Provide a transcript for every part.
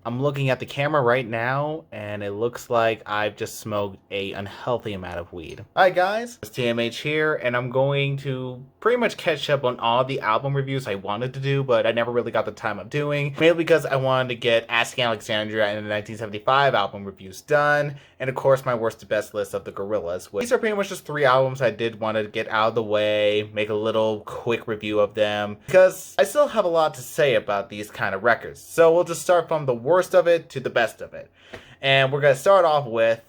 I'm looking at the camera right now, and it looks like I've just smoked a unhealthy amount of weed. Hi guys, it's T.M.H here, and I'm going to pretty much catch up on all the album reviews I wanted to do, but I never really got the time of doing, mainly because I wanted to get Asking Alexandria and the 1975 album reviews done, and of course my worst to best list of the Gorillaz. These are pretty much just 3 albums I did want to get out of the way, make a little quick review of them, because I still have a lot to say about these kind of records. So we'll just start from the worst of it to the best of it. And we're going to start off with...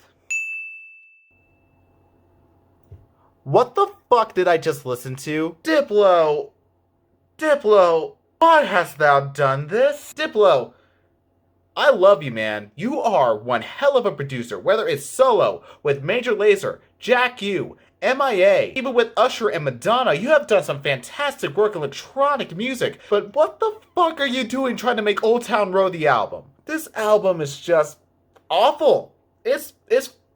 What the fuck did I just listen to? Diplo! Diplo! Why hast thou done this? Diplo! I love you, man. You are one hell of a producer, whether it's solo, with Major Lazer, Jack U, MIA, even with Usher and Madonna. You have done some fantastic work in electronic music, but what the fuck are you doing trying to make Old Town Road the album? This album is just awful. It's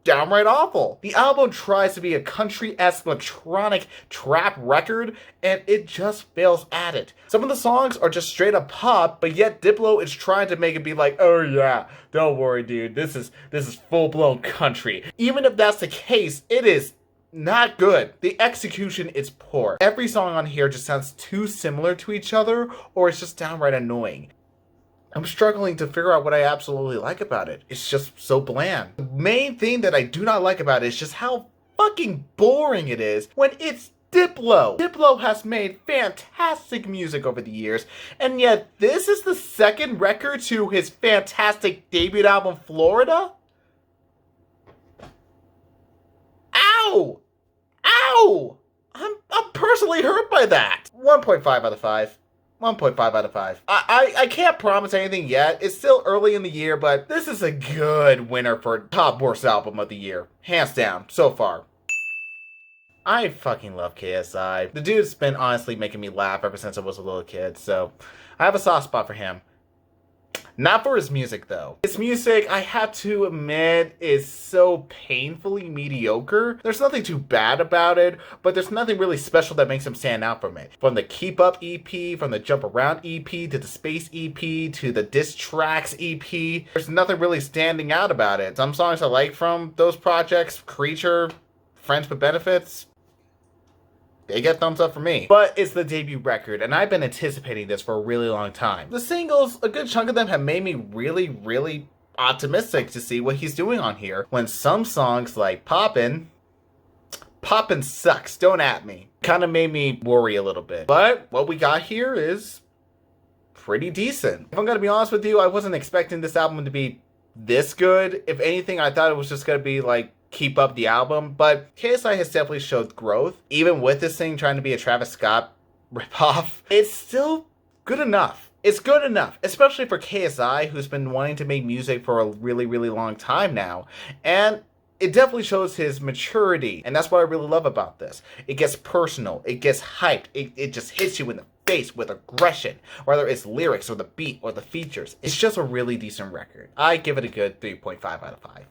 downright awful. The album tries to be a country-esque electronic trap record, and it just fails at it. Some of the songs are just straight up pop, but yet Diplo is trying to make it be like, oh yeah, don't worry dude, this is full-blown country. Even if that's the case, it is not good. The execution is poor. Every song on here just sounds too similar to each other, or it's just downright annoying. I'm struggling to figure out what I absolutely like about it. It's just so bland. The main thing that I do not like about it is just how fucking boring it is when it's Diplo. Diplo has made fantastic music over the years, and yet this is the second record to his fantastic debut album, Florida? Ow! Ow! I'm personally hurt by that. 1.5 out of 5. 1.5 out of 5. I can't promise anything yet. It's still early in the year, but this is a good winner for top worst album of the year. Hands down, so far. I fucking love KSI. The dude's been honestly making me laugh ever since I was a little kid, so I have a soft spot for him. Not for his music, though. His music, I have to admit, is so painfully mediocre. There's nothing too bad about it, but there's nothing really special that makes him stand out from it. From the Keep Up EP, from the Jump Around EP, to the Space EP, to the Diss Tracks EP, there's nothing really standing out about it. Some songs I like from those projects, Creature, Friends with Benefits, they get thumbs up for me. But it's the debut record, and I've been anticipating this for a really long time. The singles, a good chunk of them have made me really optimistic to see what he's doing on here. When some songs like Poppin' sucks, don't at me. Kind of made me worry a little bit. But what we got here is pretty decent. If I'm gonna be honest with you, I wasn't expecting this album to be this good. If anything, I thought it was just gonna be like Keep Up the album, but KSI has definitely showed growth. Even with this thing trying to be a Travis Scott ripoff, it's still good enough. It's good enough, especially for KSI, who's been wanting to make music for a really long time now. And it definitely shows his maturity, and that's what I really love about this. It gets personal, it gets hyped, it just hits you in the face with aggression, whether it's lyrics or the beat or the features. It's just a really decent record. I give it a good 3.5 out of 5.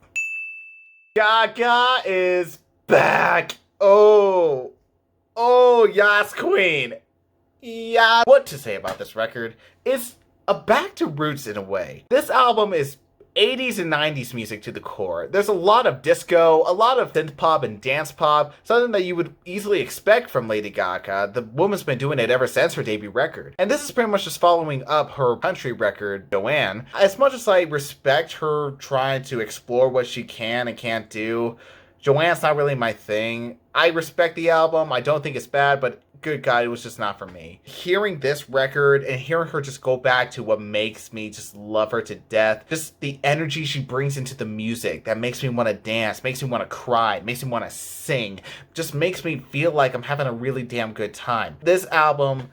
Gaga is back. Oh, yes, queen. Yeah. What to say about this record? It's a back to roots in a way. This album is 80s and 90s music to the core. There's a lot of disco, a lot of synth pop and dance pop, something that you would easily expect from Lady Gaga. The woman's been doing it ever since her debut record. And this is pretty much just following up her country record, Joanne. As much as I respect her trying to explore what she can and can't do, Joanne's not really my thing. I respect the album, I don't think it's bad, but good God, it was just not for me. Hearing this record and hearing her just go back to what makes me just love her to death, just the energy she brings into the music that makes me want to dance, makes me want to cry, makes me want to sing, just makes me feel like I'm having a really damn good time. This album,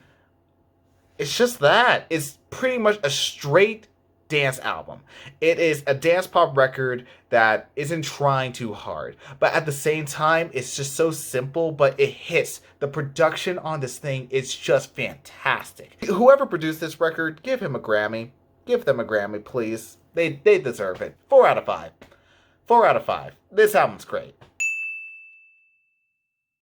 it's just that. It's pretty much a straight dance album. It is a dance pop record that isn't trying too hard, but at the same time it's just so simple, but it hits. The production on this thing is just fantastic. Whoever produced this record, give him a Grammy. Give them a Grammy, please. They deserve it. 4 out of 5. 4 out of 5. This album's great.